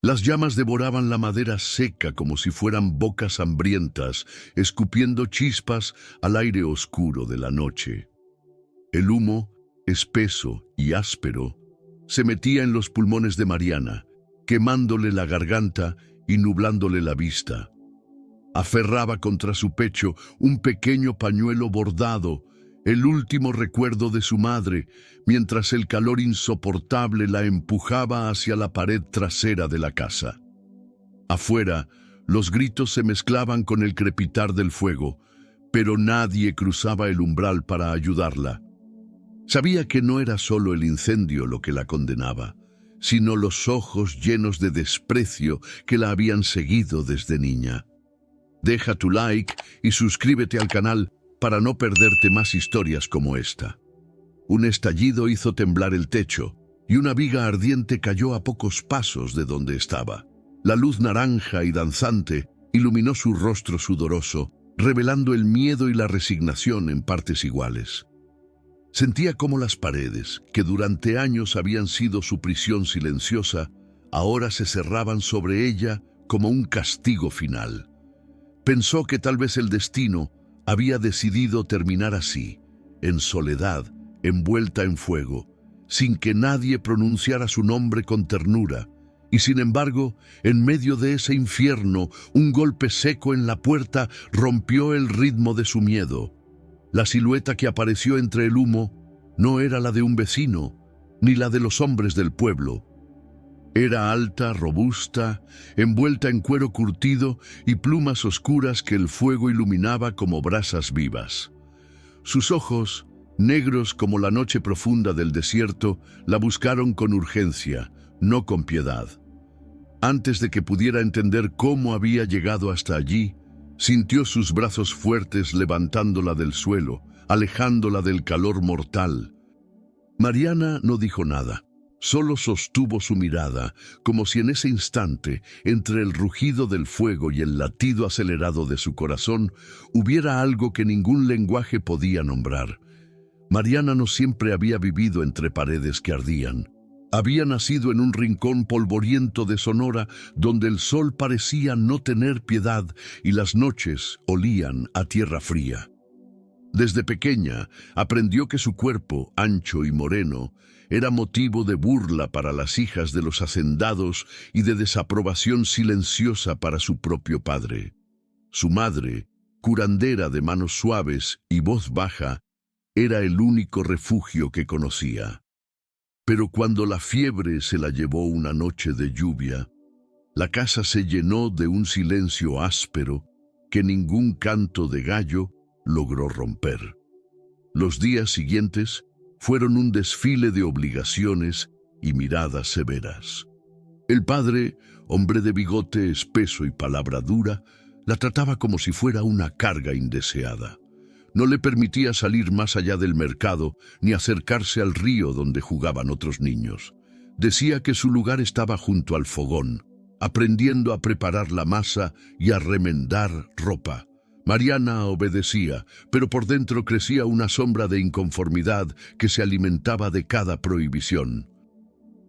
Las llamas devoraban la madera seca como si fueran bocas hambrientas, escupiendo chispas al aire oscuro de la noche. El humo, espeso y áspero, se metía en los pulmones de Mariana, quemándole la garganta y nublándole la vista. Aferraba contra su pecho un pequeño pañuelo bordado, el último recuerdo de su madre, mientras el calor insoportable la empujaba hacia la pared trasera de la casa. Afuera, los gritos se mezclaban con el crepitar del fuego, pero nadie cruzaba el umbral para ayudarla. Sabía que no era solo el incendio lo que la condenaba, sino los ojos llenos de desprecio que la habían seguido desde niña. Deja tu like y suscríbete al canal para no perderte más historias como esta. Un estallido hizo temblar el techo y una viga ardiente cayó a pocos pasos de donde estaba. La luz naranja y danzante iluminó su rostro sudoroso, revelando el miedo y la resignación en partes iguales. Sentía cómo las paredes, que durante años habían sido su prisión silenciosa, ahora se cerraban sobre ella como un castigo final. Pensó que tal vez el destino había decidido terminar así, en soledad, envuelta en fuego, sin que nadie pronunciara su nombre con ternura, y sin embargo, en medio de ese infierno, un golpe seco en la puerta rompió el ritmo de su miedo. La silueta que apareció entre el humo no era la de un vecino, ni la de los hombres del pueblo. Era alta, robusta, envuelta en cuero curtido y plumas oscuras que el fuego iluminaba como brasas vivas. Sus ojos, negros como la noche profunda del desierto, la buscaron con urgencia, no con piedad. Antes de que pudiera entender cómo había llegado hasta allí, sintió sus brazos fuertes levantándola del suelo, alejándola del calor mortal. Mariana no dijo nada. Solo sostuvo su mirada, como si en ese instante, entre el rugido del fuego y el latido acelerado de su corazón, hubiera algo que ningún lenguaje podía nombrar. Mariana no siempre había vivido entre paredes que ardían. Había nacido en un rincón polvoriento de Sonora, donde el sol parecía no tener piedad y las noches olían a tierra fría. Desde pequeña aprendió que su cuerpo, ancho y moreno, era motivo de burla para las hijas de los hacendados y de desaprobación silenciosa para su propio padre. Su madre, curandera de manos suaves y voz baja, era el único refugio que conocía. Pero cuando la fiebre se la llevó una noche de lluvia, la casa se llenó de un silencio áspero que ningún canto de gallo logró romper. Los días siguientes fueron un desfile de obligaciones y miradas severas. El padre, hombre de bigote espeso y palabra dura, la trataba como si fuera una carga indeseada. No le permitía salir más allá del mercado ni acercarse al río donde jugaban otros niños. Decía que su lugar estaba junto al fogón, aprendiendo a preparar la masa y a remendar ropa. Mariana obedecía, pero por dentro crecía una sombra de inconformidad que se alimentaba de cada prohibición.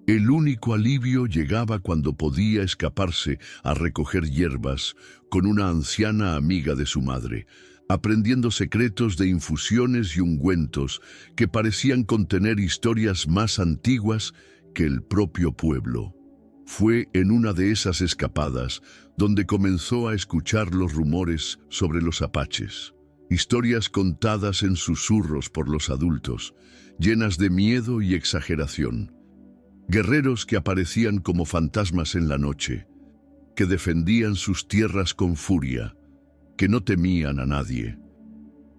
El único alivio llegaba cuando podía escaparse a recoger hierbas con una anciana amiga de su madre, aprendiendo secretos de infusiones y ungüentos que parecían contener historias más antiguas que el propio pueblo. Fue en una de esas escapadas donde comenzó a escuchar los rumores sobre los apaches, historias contadas en susurros por los adultos, llenas de miedo y exageración. Guerreros que aparecían como fantasmas en la noche, que defendían sus tierras con furia, que no temían a nadie.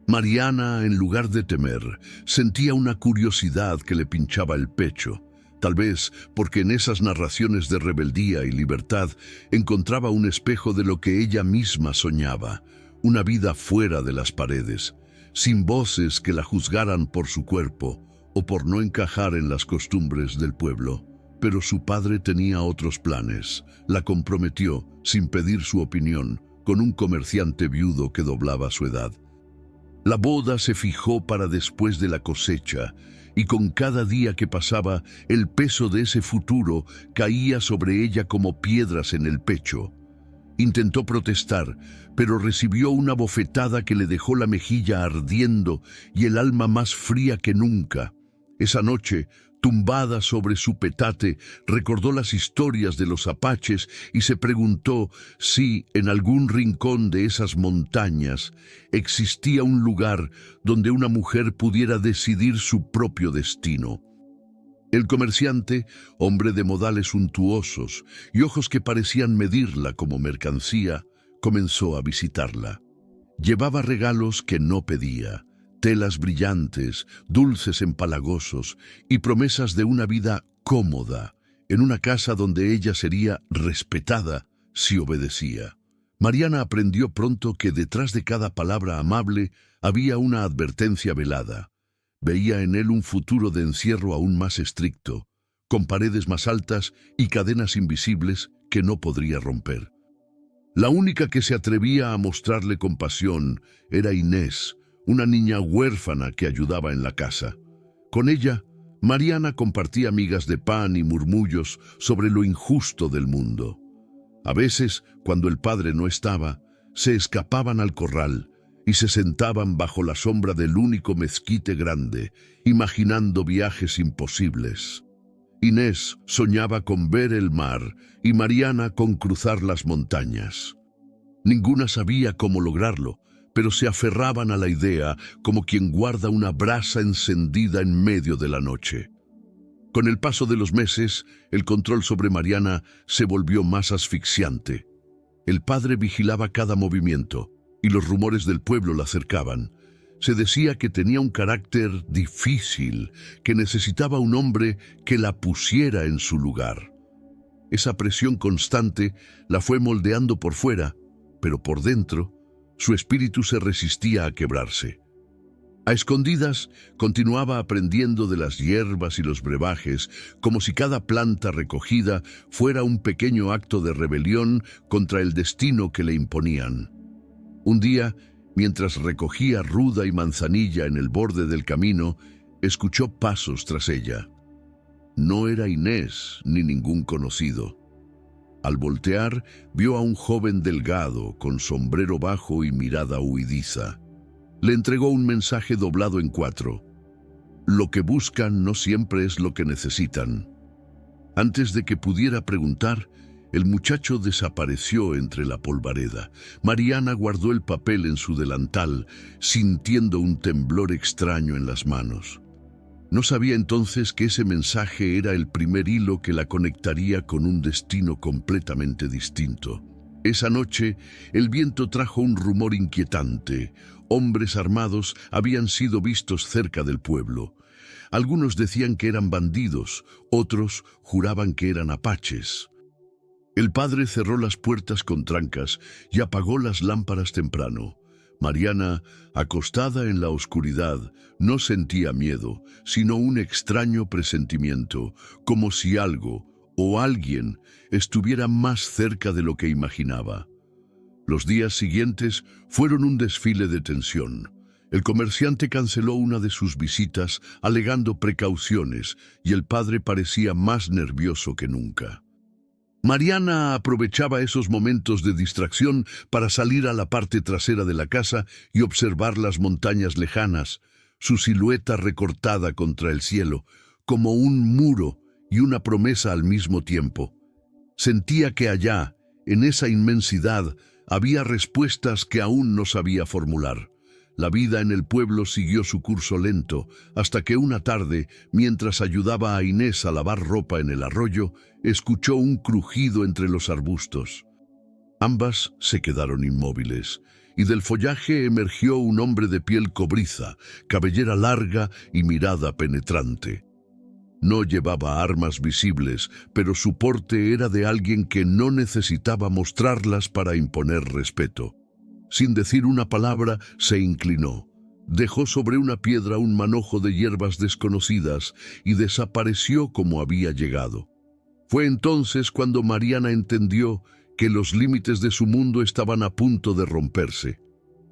Mariana, en lugar de temer, sentía una curiosidad que le pinchaba el pecho, tal vez porque en esas narraciones de rebeldía y libertad encontraba un espejo de lo que ella misma soñaba, una vida fuera de las paredes, sin voces que la juzgaran por su cuerpo o por no encajar en las costumbres del pueblo. Pero su padre tenía otros planes. La comprometió, sin pedir su opinión, con un comerciante viudo que doblaba su edad. La boda se fijó para después de la cosecha, y con cada día que pasaba, el peso de ese futuro caía sobre ella como piedras en el pecho. Intentó protestar, pero recibió una bofetada que le dejó la mejilla ardiendo y el alma más fría que nunca. Esa noche, tumbada sobre su petate, recordó las historias de los apaches y se preguntó si, en algún rincón de esas montañas, existía un lugar donde una mujer pudiera decidir su propio destino. El comerciante, hombre de modales suntuosos y ojos que parecían medirla como mercancía, comenzó a visitarla. Llevaba regalos que no pedía, telas brillantes, dulces empalagosos y promesas de una vida cómoda, en una casa donde ella sería respetada si obedecía. Mariana aprendió pronto que detrás de cada palabra amable había una advertencia velada. Veía en él un futuro de encierro aún más estricto, con paredes más altas y cadenas invisibles que no podría romper. La única que se atrevía a mostrarle compasión era Inés, una niña huérfana que ayudaba en la casa. Con ella, Mariana compartía migas de pan y murmullos sobre lo injusto del mundo. A veces, cuando el padre no estaba, se escapaban al corral y se sentaban bajo la sombra del único mezquite grande, imaginando viajes imposibles. Inés soñaba con ver el mar y Mariana con cruzar las montañas. Ninguna sabía cómo lograrlo, pero se aferraban a la idea como quien guarda una brasa encendida en medio de la noche. Con el paso de los meses, el control sobre Mariana se volvió más asfixiante. El padre vigilaba cada movimiento, y los rumores del pueblo la acercaban. Se decía que tenía un carácter difícil, que necesitaba un hombre que la pusiera en su lugar. Esa presión constante la fue moldeando por fuera, pero por dentro, su espíritu se resistía a quebrarse. A escondidas, continuaba aprendiendo de las hierbas y los brebajes, como si cada planta recogida fuera un pequeño acto de rebelión contra el destino que le imponían. Un día, mientras recogía ruda y manzanilla en el borde del camino, escuchó pasos tras ella. No era Inés ni ningún conocido. Al voltear, vio a un joven delgado, con sombrero bajo y mirada huidiza. Le entregó un mensaje doblado en 4. Lo que buscan no siempre es lo que necesitan. Antes de que pudiera preguntar, el muchacho desapareció entre la polvareda. Mariana guardó el papel en su delantal, sintiendo un temblor extraño en las manos. No sabía entonces que ese mensaje era el primer hilo que la conectaría con un destino completamente distinto. Esa noche, el viento trajo un rumor inquietante. Hombres armados habían sido vistos cerca del pueblo. Algunos decían que eran bandidos, otros juraban que eran apaches. El padre cerró las puertas con trancas y apagó las lámparas temprano. Mariana, acostada en la oscuridad, no sentía miedo, sino un extraño presentimiento, como si algo o alguien estuviera más cerca de lo que imaginaba. Los días siguientes fueron un desfile de tensión. El comerciante canceló una de sus visitas, alegando precauciones, y el padre parecía más nervioso que nunca. Mariana aprovechaba esos momentos de distracción para salir a la parte trasera de la casa y observar las montañas lejanas, su silueta recortada contra el cielo, como un muro y una promesa al mismo tiempo. Sentía que allá, en esa inmensidad, había respuestas que aún no sabía formular. La vida en el pueblo siguió su curso lento, hasta que una tarde, mientras ayudaba a Inés a lavar ropa en el arroyo, escuchó un crujido entre los arbustos. Ambas se quedaron inmóviles, y del follaje emergió un hombre de piel cobriza, cabellera larga y mirada penetrante. No llevaba armas visibles, pero su porte era de alguien que no necesitaba mostrarlas para imponer respeto. Sin decir una palabra, se inclinó. Dejó sobre una piedra un manojo de hierbas desconocidas y desapareció como había llegado. Fue entonces cuando Mariana entendió que los límites de su mundo estaban a punto de romperse.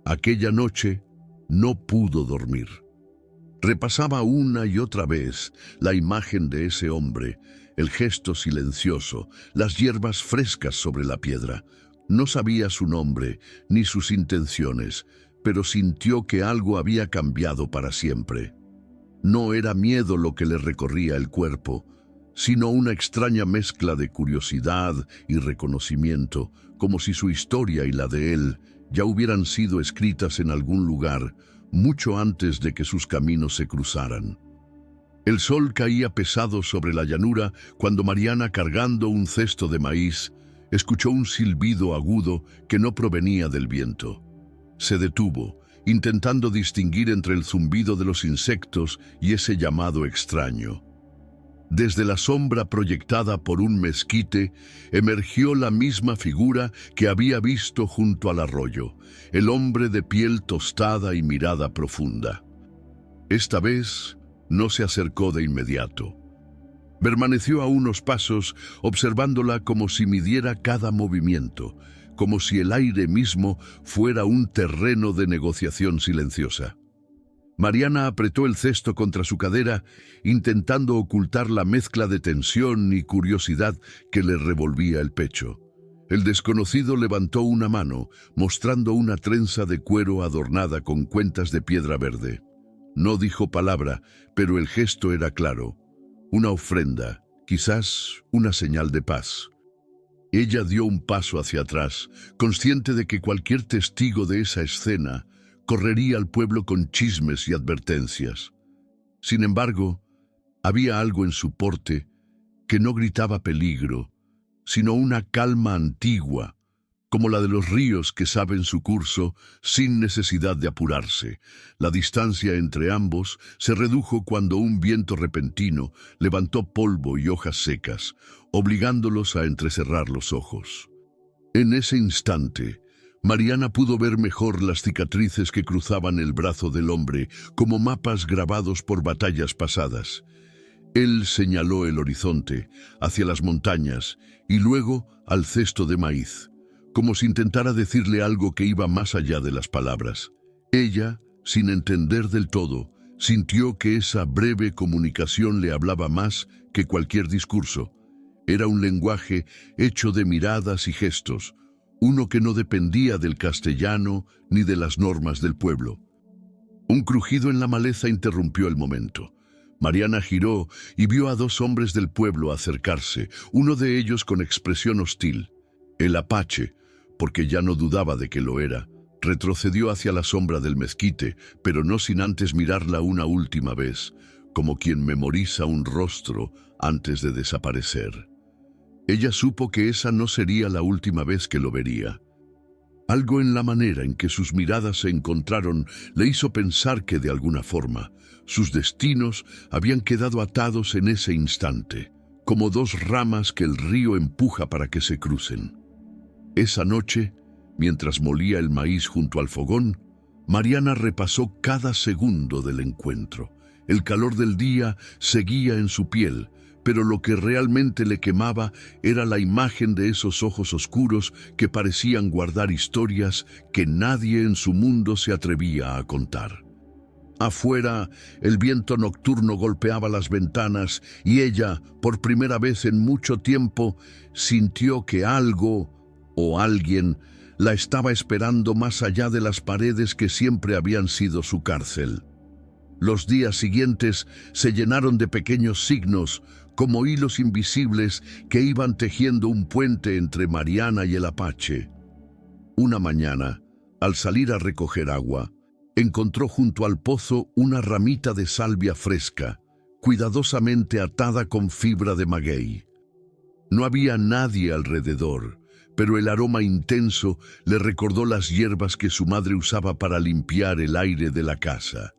Aquella noche no pudo dormir. Repasaba una y otra vez la imagen de ese hombre, el gesto silencioso, las hierbas frescas sobre la piedra. No sabía su nombre ni sus intenciones, pero sintió que algo había cambiado para siempre. No era miedo lo que le recorría el cuerpo, sino una extraña mezcla de curiosidad y reconocimiento, como si su historia y la de él ya hubieran sido escritas en algún lugar, mucho antes de que sus caminos se cruzaran. El sol caía pesado sobre la llanura cuando Mariana, cargando un cesto de maíz, escuchó un silbido agudo que no provenía del viento. Se detuvo, intentando distinguir entre el zumbido de los insectos y ese llamado extraño. Desde la sombra proyectada por un mezquite, emergió la misma figura que había visto junto al arroyo, el hombre de piel tostada y mirada profunda. Esta vez no se acercó de inmediato. Permaneció a unos pasos, observándola como si midiera cada movimiento, como si el aire mismo fuera un terreno de negociación silenciosa. Mariana apretó el cesto contra su cadera, intentando ocultar la mezcla de tensión y curiosidad que le revolvía el pecho. El desconocido levantó una mano, mostrando una trenza de cuero adornada con cuentas de piedra verde. No dijo palabra, pero el gesto era claro. Una ofrenda, quizás una señal de paz. Ella dio un paso hacia atrás, consciente de que cualquier testigo de esa escena correría al pueblo con chismes y advertencias. Sin embargo, había algo en su porte que no gritaba peligro, sino una calma antigua, como la de los ríos que saben su curso sin necesidad de apurarse. La distancia entre ambos se redujo cuando un viento repentino levantó polvo y hojas secas, obligándolos a entrecerrar los ojos. En ese instante, Mariana pudo ver mejor las cicatrices que cruzaban el brazo del hombre, como mapas grabados por batallas pasadas. Él señaló el horizonte, hacia las montañas, y luego al cesto de maíz, como si intentara decirle algo que iba más allá de las palabras. Ella, sin entender del todo, sintió que esa breve comunicación le hablaba más que cualquier discurso. Era un lenguaje hecho de miradas y gestos, uno que no dependía del castellano ni de las normas del pueblo. Un crujido en la maleza interrumpió el momento. Mariana giró y vio a dos hombres del pueblo acercarse, uno de ellos con expresión hostil. El apache, porque ya no dudaba de que lo era, retrocedió hacia la sombra del mezquite, pero no sin antes mirarla una última vez, como quien memoriza un rostro antes de desaparecer. Ella supo que esa no sería la última vez que lo vería. Algo en la manera en que sus miradas se encontraron le hizo pensar que, de alguna forma, sus destinos habían quedado atados en ese instante, como dos ramas que el río empuja para que se crucen. Esa noche, mientras molía el maíz junto al fogón, Mariana repasó cada segundo del encuentro. El calor del día seguía en su piel, pero lo que realmente le quemaba era la imagen de esos ojos oscuros que parecían guardar historias que nadie en su mundo se atrevía a contar. Afuera, el viento nocturno golpeaba las ventanas y ella, por primera vez en mucho tiempo, sintió que algo o alguien la estaba esperando más allá de las paredes que siempre habían sido su cárcel. Los días siguientes se llenaron de pequeños signos, como hilos invisibles que iban tejiendo un puente entre Mariana y el apache. Una mañana, al salir a recoger agua, encontró junto al pozo una ramita de salvia fresca, cuidadosamente atada con fibra de maguey. No había nadie alrededor, pero el aroma intenso le recordó las hierbas que su madre usaba para limpiar el aire de la casa.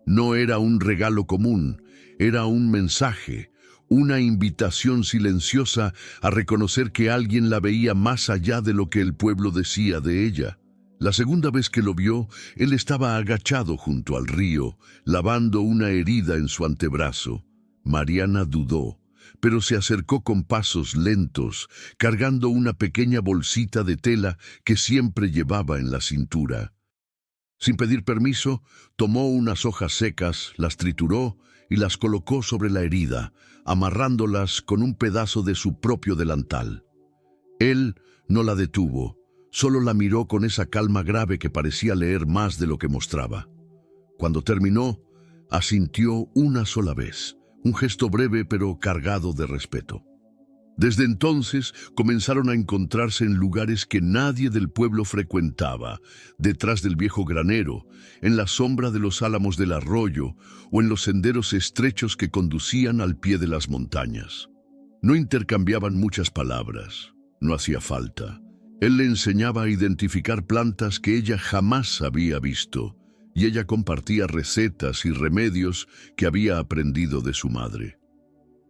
No era un regalo común, era un mensaje, una invitación silenciosa a reconocer que alguien la veía más allá de lo que el pueblo decía de ella. La segunda vez que lo vio, él estaba agachado junto al río, lavando una herida en su antebrazo. Mariana dudó, pero se acercó con pasos lentos, cargando una pequeña bolsita de tela que siempre llevaba en la cintura. Sin pedir permiso, tomó unas hojas secas, las trituró y las colocó sobre la herida, amarrándolas con un pedazo de su propio delantal. Él no la detuvo, solo la miró con esa calma grave que parecía leer más de lo que mostraba. Cuando terminó, asintió una sola vez, un gesto breve pero cargado de respeto. Desde entonces comenzaron a encontrarse en lugares que nadie del pueblo frecuentaba, detrás del viejo granero, en la sombra de los álamos del arroyo o en los senderos estrechos que conducían al pie de las montañas. No intercambiaban muchas palabras, no hacía falta. Él le enseñaba a identificar plantas que ella jamás había visto, y ella compartía recetas y remedios que había aprendido de su madre.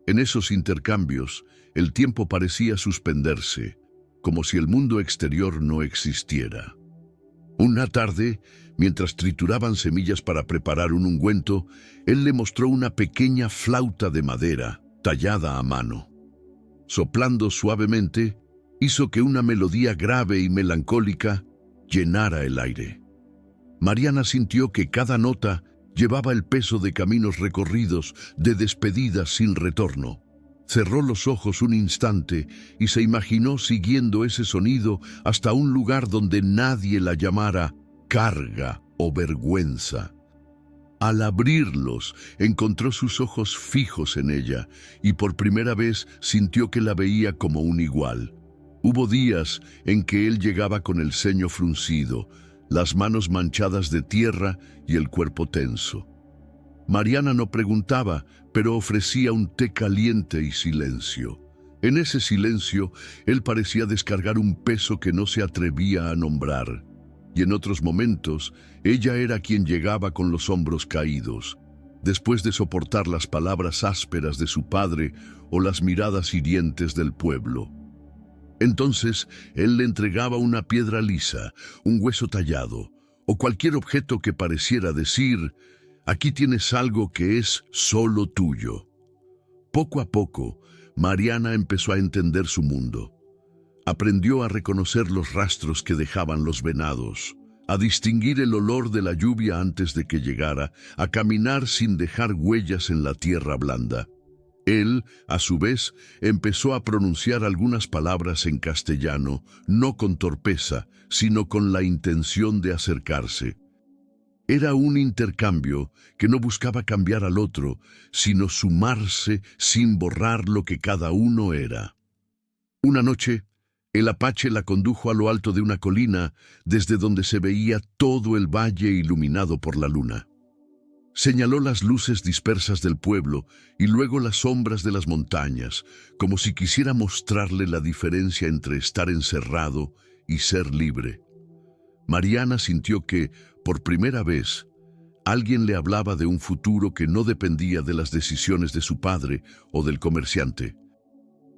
En esos intercambios, el tiempo parecía suspenderse, como si el mundo exterior no existiera. Una tarde, mientras trituraban semillas para preparar un ungüento, él le mostró una pequeña flauta de madera, tallada a mano. Soplando suavemente, hizo que una melodía grave y melancólica llenara el aire. Mariana sintió que cada nota llevaba el peso de caminos recorridos, de despedidas sin retorno. Cerró los ojos un instante y se imaginó siguiendo ese sonido hasta un lugar donde nadie la llamara carga o vergüenza. Al abrirlos, encontró sus ojos fijos en ella y por primera vez sintió que la veía como un igual. Hubo días en que él llegaba con el ceño fruncido, las manos manchadas de tierra y el cuerpo tenso. Mariana no preguntaba, pero ofrecía un té caliente y silencio. En ese silencio, él parecía descargar un peso que no se atrevía a nombrar. Y en otros momentos, ella era quien llegaba con los hombros caídos, después de soportar las palabras ásperas de su padre o las miradas hirientes del pueblo. Entonces, él le entregaba una piedra lisa, un hueso tallado, o cualquier objeto que pareciera decir: aquí tienes algo que es solo tuyo. Poco a poco, Mariana empezó a entender su mundo. Aprendió a reconocer los rastros que dejaban los venados, a distinguir el olor de la lluvia antes de que llegara, a caminar sin dejar huellas en la tierra blanda. Él, a su vez, empezó a pronunciar algunas palabras en castellano, no con torpeza, sino con la intención de acercarse. Era un intercambio que no buscaba cambiar al otro, sino sumarse sin borrar lo que cada uno era. Una noche, el apache la condujo a lo alto de una colina, desde donde se veía todo el valle iluminado por la luna. Señaló las luces dispersas del pueblo y luego las sombras de las montañas, como si quisiera mostrarle la diferencia entre estar encerrado y ser libre. Mariana sintió que, por primera vez, alguien le hablaba de un futuro que no dependía de las decisiones de su padre o del comerciante.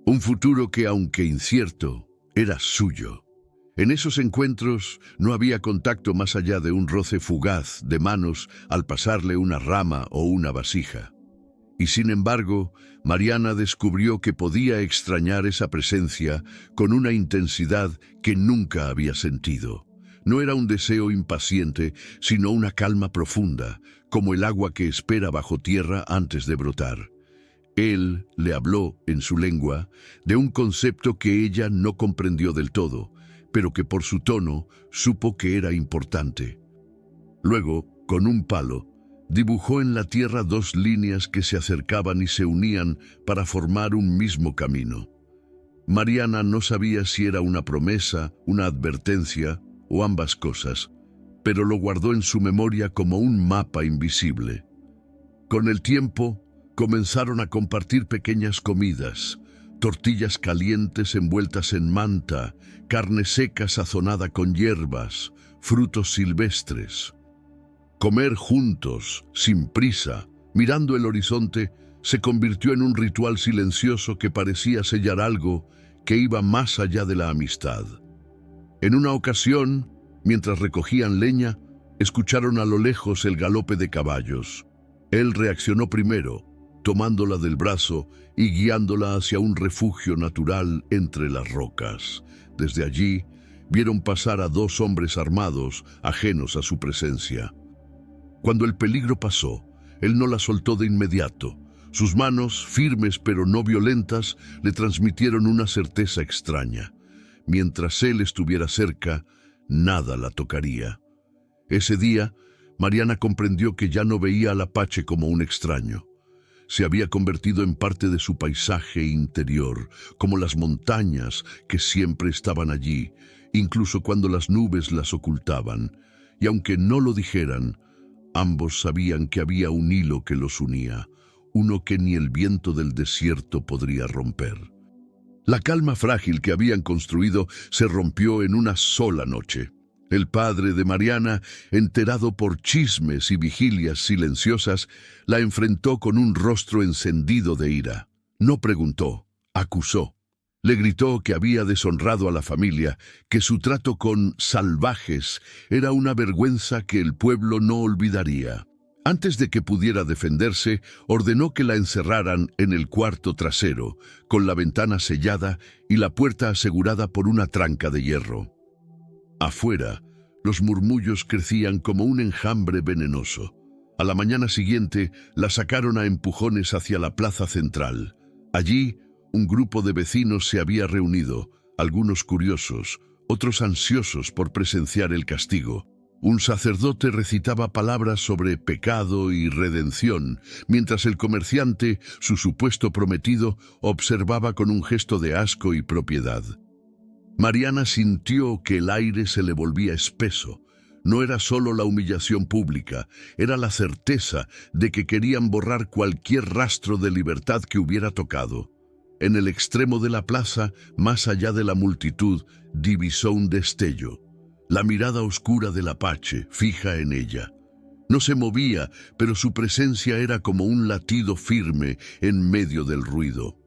Un futuro que, aunque incierto, era suyo. En esos encuentros no había contacto más allá de un roce fugaz de manos al pasarle una rama o una vasija. Y sin embargo, Mariana descubrió que podía extrañar esa presencia con una intensidad que nunca había sentido. No era un deseo impaciente, sino una calma profunda, como el agua que espera bajo tierra antes de brotar. Él le habló, en su lengua, de un concepto que ella no comprendió del todo, pero que por su tono supo que era importante. Luego, con un palo, dibujó en la tierra dos líneas que se acercaban y se unían para formar un mismo camino. Mariana no sabía si era una promesa, una advertencia o ambas cosas, pero lo guardó en su memoria como un mapa invisible. Con el tiempo, comenzaron a compartir pequeñas comidas, tortillas calientes envueltas en manta, carne seca sazonada con hierbas, frutos silvestres. Comer juntos, sin prisa, mirando el horizonte, se convirtió en un ritual silencioso que parecía sellar algo que iba más allá de la amistad. En una ocasión, mientras recogían leña, escucharon a lo lejos el galope de caballos. Él reaccionó primero, tomándola del brazo y guiándola hacia un refugio natural entre las rocas. Desde allí, vieron pasar a 2 hombres armados, ajenos a su presencia. Cuando el peligro pasó, él no la soltó de inmediato. Sus manos, firmes pero no violentas, le transmitieron una certeza extraña. Mientras él estuviera cerca, nada la tocaría. Ese día, Mariana comprendió que ya no veía al Apache como un extraño. Se había convertido en parte de su paisaje interior, como las montañas que siempre estaban allí, incluso cuando las nubes las ocultaban. Y aunque no lo dijeran, ambos sabían que había un hilo que los unía, uno que ni el viento del desierto podría romper. La calma frágil que habían construido se rompió en una sola noche. El padre de Mariana, enterado por chismes y vigilias silenciosas, la enfrentó con un rostro encendido de ira. No preguntó, acusó. Le gritó que había deshonrado a la familia, que su trato con salvajes era una vergüenza que el pueblo no olvidaría. Antes de que pudiera defenderse, ordenó que la encerraran en el cuarto trasero, con la ventana sellada y la puerta asegurada por una tranca de hierro. Afuera, los murmullos crecían como un enjambre venenoso. A la mañana siguiente, la sacaron a empujones hacia la plaza central. Allí, un grupo de vecinos se había reunido, algunos curiosos, otros ansiosos por presenciar el castigo. Un sacerdote recitaba palabras sobre pecado y redención, mientras el comerciante, su supuesto prometido, observaba con un gesto de asco y propiedad. Mariana sintió que el aire se le volvía espeso. No era solo la humillación pública, era la certeza de que querían borrar cualquier rastro de libertad que hubiera tocado. En el extremo de la plaza, más allá de la multitud, divisó un destello. La mirada oscura del Apache, fija en ella. No se movía, pero su presencia era como un latido firme en medio del ruido.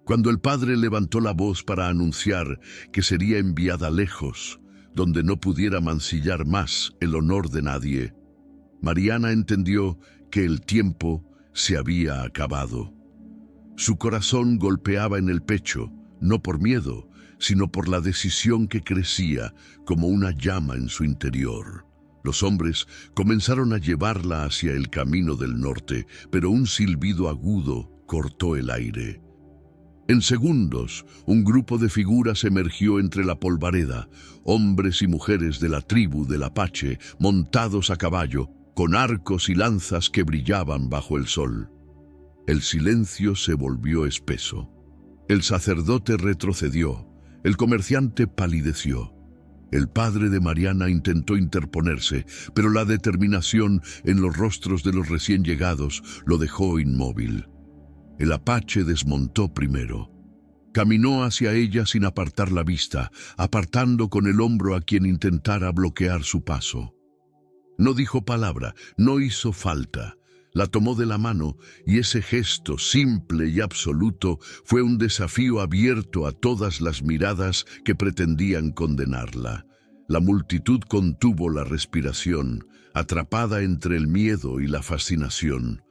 Cuando el padre levantó la voz para anunciar que sería enviada lejos, donde no pudiera mancillar más el honor de nadie, Mariana entendió que el tiempo se había acabado. Su corazón golpeaba en el pecho, no por miedo, sino por la decisión que crecía como una llama en su interior. Los hombres comenzaron a llevarla hacia el camino del norte, pero un silbido agudo cortó el aire. En segundos, un grupo de figuras emergió entre la polvareda, hombres y mujeres de la tribu del Apache, montados a caballo, con arcos y lanzas que brillaban bajo el sol. El silencio se volvió espeso. El sacerdote retrocedió. El comerciante palideció. El padre de Mariana intentó interponerse, pero la determinación en los rostros de los recién llegados lo dejó inmóvil. El Apache desmontó primero. Caminó hacia ella sin apartar la vista, apartando con el hombro a quien intentara bloquear su paso. No dijo palabra, no hizo falta. La tomó de la mano y ese gesto simple y absoluto fue un desafío abierto a todas las miradas que pretendían condenarla. La multitud contuvo la respiración, atrapada entre el miedo y la fascinación.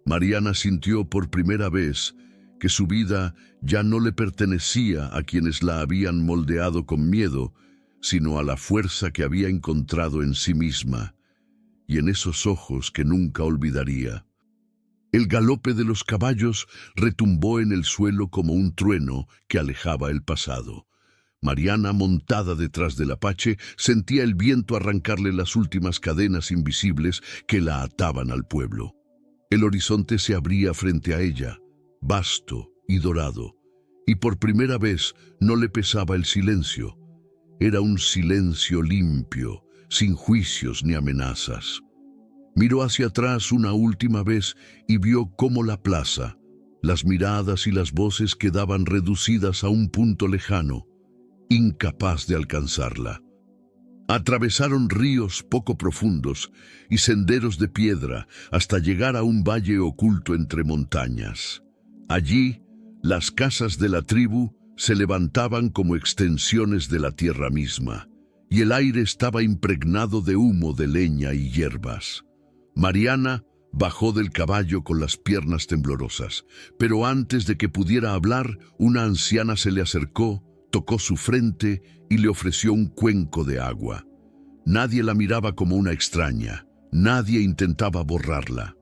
Mariana sintió por primera vez que su vida ya no le pertenecía a quienes la habían moldeado con miedo, sino a la fuerza que había encontrado en sí misma y en esos ojos que nunca olvidaría. El galope de los caballos retumbó en el suelo como un trueno que alejaba el pasado. Mariana, montada detrás del Apache, sentía el viento arrancarle las últimas cadenas invisibles que la ataban al pueblo. El horizonte se abría frente a ella, vasto y dorado, y por primera vez no le pesaba el silencio. Era un silencio limpio, sin juicios ni amenazas. Miró hacia atrás una última vez y vio cómo la plaza, las miradas y las voces quedaban reducidas a un punto lejano, incapaz de alcanzarla. Atravesaron ríos poco profundos y senderos de piedra hasta llegar a un valle oculto entre montañas. Allí, las casas de la tribu se levantaban como extensiones de la tierra misma, y el aire estaba impregnado de humo de leña y hierbas. Mariana bajó del caballo con las piernas temblorosas, pero antes de que pudiera hablar, una anciana se le acercó, tocó su frente y le ofreció un cuenco de agua. Nadie la miraba como una extraña, nadie intentaba borrarla.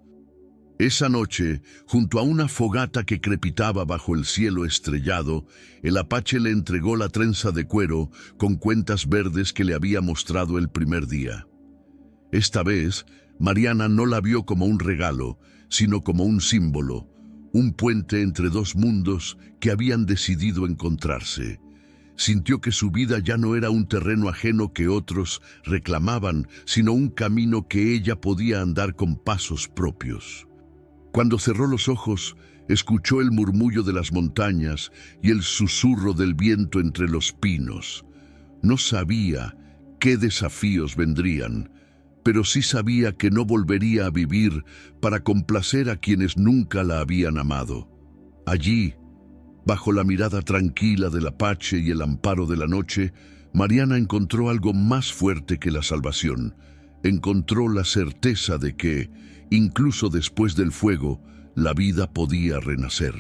Esa noche, junto a una fogata que crepitaba bajo el cielo estrellado, el apache le entregó la trenza de cuero con cuentas verdes que le había mostrado el primer día. Esta vez, Mariana no la vio como un regalo, sino como un símbolo, un puente entre dos mundos que habían decidido encontrarse. Sintió que su vida ya no era un terreno ajeno que otros reclamaban, sino un camino que ella podía andar con pasos propios. Cuando cerró los ojos, escuchó el murmullo de las montañas y el susurro del viento entre los pinos. No sabía qué desafíos vendrían, pero sí sabía que no volvería a vivir para complacer a quienes nunca la habían amado. Allí, bajo la mirada tranquila del apache y el amparo de la noche, Mariana encontró algo más fuerte que la salvación. Encontró la certeza de que, incluso después del fuego, la vida podía renacer.